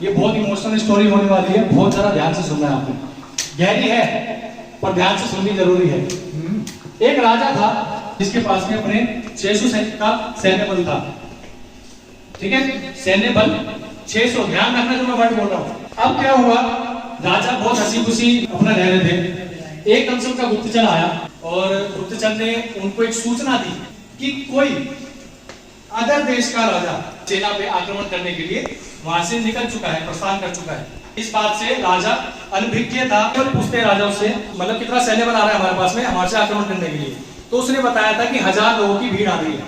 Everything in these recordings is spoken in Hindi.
ये बहुत इमोशनल स्टोरी होने वाली है, बहुत जरा ध्यान से सुनना है आपने। गहरी है पर ध्यान से सुननी जरूरी है। एक राजा था जिसके पास में अपने 600 सैनिक का सैन्य बल था। ठीक है, सैन्य बल 600, ध्यान रखना जो मैं वर्ड बोल रहा हूँ। अब क्या हुआ, राजा बहुत हंसी खुशी अपना रह रहे थे। एकदम से उनका गुप्तचर आया और गुप्तचर ने उनको एक सूचना दी कि कोई अदर देश का राजा सेना पे आक्रमण करने के लिए वहां से निकल चुका है, प्रस्थान कर चुका है। इस बात से राजा अनभिज्ञ था। और पूछते राजा उससे, मतलब कितना सैन्य बल आ रहा है हमारे पास में हमारे से आक्रमण करने के लिए। तो उसने बताया था कि 1000 लोगों की भीड़ आ रही है,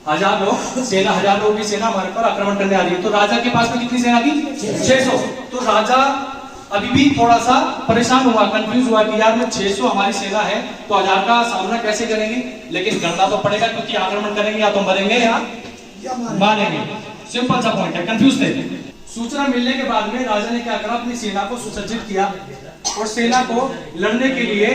1000 लोग सेना, 1000 लोगों की सेना हमारे पर आक्रमण करने आ रही है। तो राजा के पास में कितनी सेना थी? 600। तो राजा अभी भी थोड़ा सा परेशान हुआ, कंफ्यूज हुआ कि यार मैं 600 हमारी सेना है तो 1000 का सामना कैसे करेंगे। लेकिन करना तो पड़ेगा क्योंकि आक्रमण करेंगे या तो मरेंगे या मारेंगे। सिंपल सा पॉइंट है, कंफ्यूज थे। सूचना मिलने के बाद में राजा ने क्या करा, अपनी सेना को सुसज्जित किया और सेना को लड़ने के लिए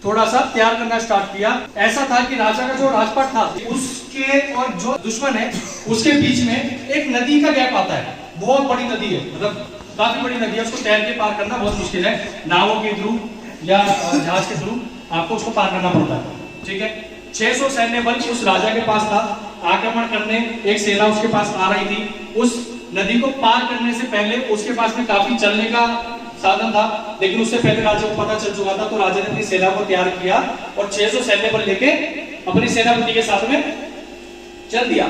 थोड़ा सा तैयार करना स्टार्ट किया। ऐसा था कि राजा का जो राजपाट था उसके और जो दुश्मन है उसके बीच में एक नदी का गैप आता है, बहुत बड़ी नदी है, मतलब काफी बड़ी नदी है। उसको तैर के पार करना बहुत मुश्किल है, नावों के थ्रू या जहाज के थ्रू आपको उसको पार करना पड़ता है। ठीक है, 600 सैन्य बल उस राजा के पास था, आक्रमण करने एक सेना उसके पास आ रही थी। उस नदी को पार करने से पहले उसके पास में काफी चलने का साधन था, लेकिन उससे पहले राजा को पता चल चुका था। तो राजा ने अपनी सेना को तैयार किया और 600 सैन्य बल लेके अपनी सेनापति के साथ में चल दिया।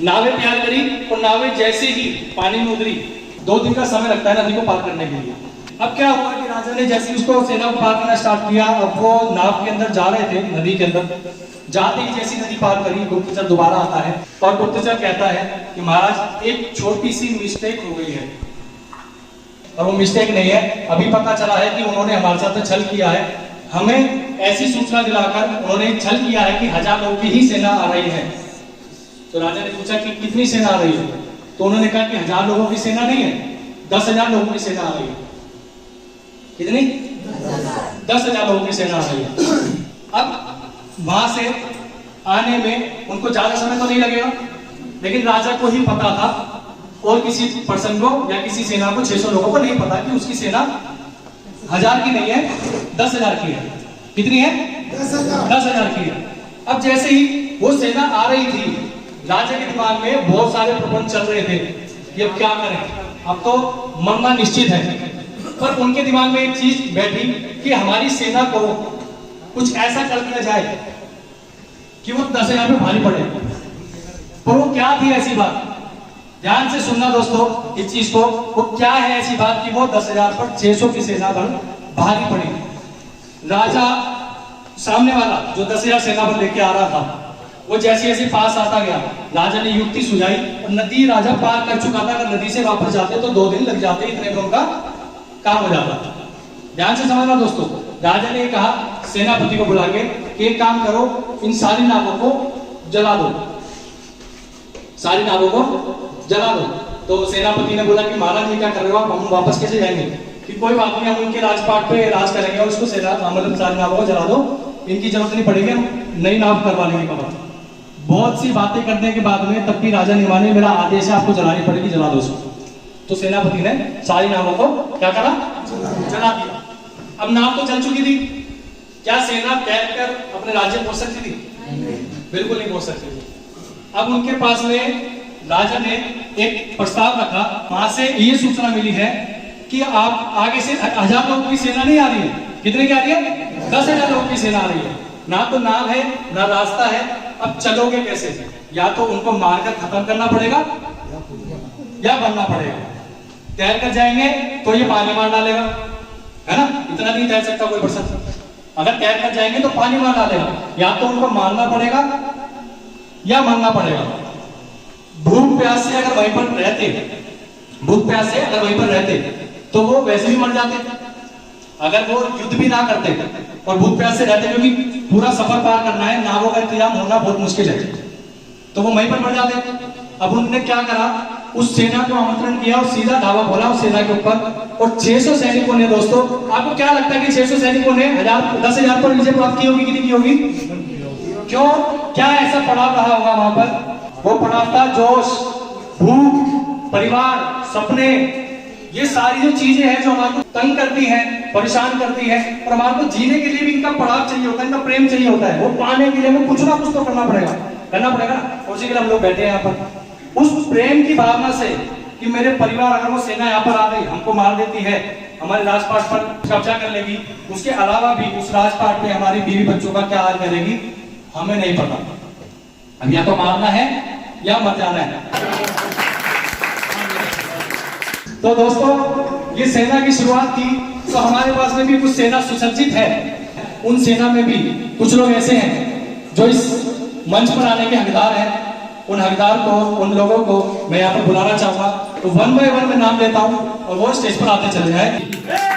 नावें तैयार करी और नावें जैसे ही पानी में उतरी, 2 दिन का समय लगता है नदी को पार करने के लिए। अब क्या हुआ कि राजा ने जैसे उसको सेना को पार करना स्टार्ट किया, अब वो नाव के अंदर जा रहे थे, नदी के अंदर जाते ही जैसी नदी पार करी, गुप्तचर दोबारा आता है और गुप्तचर कहता है कि महाराज एक छोटी सी मिस्टेक हो गई है। और वो मिस्टेक नहीं है, अभी पता चला है कि उन्होंने हमारे साथ छल किया है। हमें ऐसी सूचना दिलाकर उन्होंने छल किया है कि 1000 लोगों की ही सेना आ रही है। तो राजा ने पूछा कि कितनी सेना आ रही है, तो उन्होंने कहा कि 1000 लोगों की सेना नहीं है, 10,000 लोगों की सेना आ रही है। कितनी? 10,000 लोगों की सेना आ रही है। अब वहां से आने में उनको ज्यादा समय तो नहीं लगेगा, लेकिन राजा को ही पता था और किसी पर्सन को या किसी सेना को, 600 लोगों को नहीं पता कि उसकी सेना 1000 की नहीं है, 10,000 की है। कितनी है? 10,000 की है। अब जैसे ही वो सेना आ रही थी, राजा के दिमाग में बहुत सारे प्रबंध चल रहे थे कि अब क्या करें, अब तो मरना निश्चित है। पर उनके दिमाग में एक चीज बैठी कि हमारी सेना को कुछ ऐसा कर दिया जाए कि वो 10,000 में भारी पड़े। पर वो क्या थी ऐसी बात, ध्यान से सुनना दोस्तों इस चीज को। वो क्या है ऐसी बात कि वो 10,000 पर 600 की सेना पर भारी पड़ी। राजा सामने वाला जो 10,000 सेना पर लेके आ रहा था, वो जैसे जैसे पास आता गया, राजा ने युक्ति सुझाई और नदी राजा पार कर चुका था। अगर नदी से वापस जाते तो 2 दिन लग जाते, इतने में उनका काम हो जाता। ध्यान से समझना दोस्तों, राजा ने कहा सेनापति को बुला के कि एक काम करो, इन सारी नावों को जला दो, सारी नावों को जला दो। तो सेनापति ने बोला कि महाराज ये क्या कर रहे हो आप, हम वापस कैसे जाएंगे? कि कोई बात नहीं, हम उनके राजपाट पे राज करेंगे और उसको सेना मतलब सारी नावों को जला दो, इनकी जरूरत नहीं पड़ेगी, हम नई नाव करवा लेंगे। कबर बहुत सी बातें करने के बाद में तब भी राजा नहीं माने, मेरा आदेश है आपको जलानी पड़ेगी, जला दो उसको। तो सेनापति ने सारी नावों को क्या करा? जला दिया। अब नाव तो चल चुकी थी, क्या सेना तैर कर अपने राज्य पहुंच सकती थी? बिल्कुल नहीं पहुंच सकती थी। अब उनके पास में राजा ने एक प्रस्ताव रखा, वहां से ये सूचना मिली है कि आप आगे से 1000 लोगों की सेना नहीं आ रही है। कितने की आ रही है? 10,000 लोगों की सेना आ रही है। ना तो नाव है ना रास्ता है, अब चलोगे कैसे? या तो उनको मारकर खत्म करना पड़ेगा या बनना पड़ेगा। तैर कर जाएंगे तो ये पानी मार डालेगा, है ना, इतना नहीं तैर सकता कोई पर्सन। अगर तैर कर जाएंगे तो पानी मार डालेगा, या तो उनको मारना पड़ेगा या मरना पड़ेगा। भूख प्यास से अगर वहीं पर रहते, भूख प्यास से अगर वहीं पर रहते तो वो वैसे भी मर जाते। अगर वो युद्ध भी ना करते और भूख प्यास से रहते, क्योंकि पूरा सफर पार करना है, नावों का इंतजाम होना बहुत मुश्किल है, तो वो वहीं पर मर जाते। अब उन्होंने क्या करा, उस सेना को आमंत्रण किया और सीधा धावा बोला उस सेना के ऊपर। और 600 सैनिकों ने, दोस्तों आपको क्या लगता है कि 600 सैनिकों ने 10,000 पर विजय प्राप्त की होगी? कितनी की होगी? क्यों? क्या ऐसा पड़ाव रहा होगा वहां पर? वो पड़ाव था जोश, भूख, परिवार, सपने, ये सारी जो चीजें हैं जो हमारे को तंग करती हैं, परेशान करती हैं, और हमारे को जीने के लिए भी इनका पड़ाव चाहिए होता है, इनका प्रेम चाहिए होता है। वो पाने के लिए हमें कुछ ना कुछ तो करना पड़ेगा ना। उसी के लिए हम लोग बैठे हैं यहाँ पर, उस प्रेम की भावना से कि मेरे परिवार, अगर वो सेना यहाँ पर आ गई, हमको मार देती है, हमारे राजपाट पर कब्जा कर लेगी, उसके अलावा भी उस राजपाट पे हमारी बीवी बच्चों का क्या हाल करेगी, हमें नहीं पता। अब या तो मारना है या मर जाना है। तो दोस्तों, ये सेना की शुरुआत की, तो हमारे पास में भी कुछ सेना सुसज्जित है। उन सेना में भी कुछ लोग ऐसे हैं जो इस मंच पर आने के हकदार हैं। उन हकदार को, उन लोगों को मैं यहाँ पर बुलाना चाहूंगा। तो वन बाय वन मैं नाम लेता हूँ और वो स्टेज पर आते चले जाए।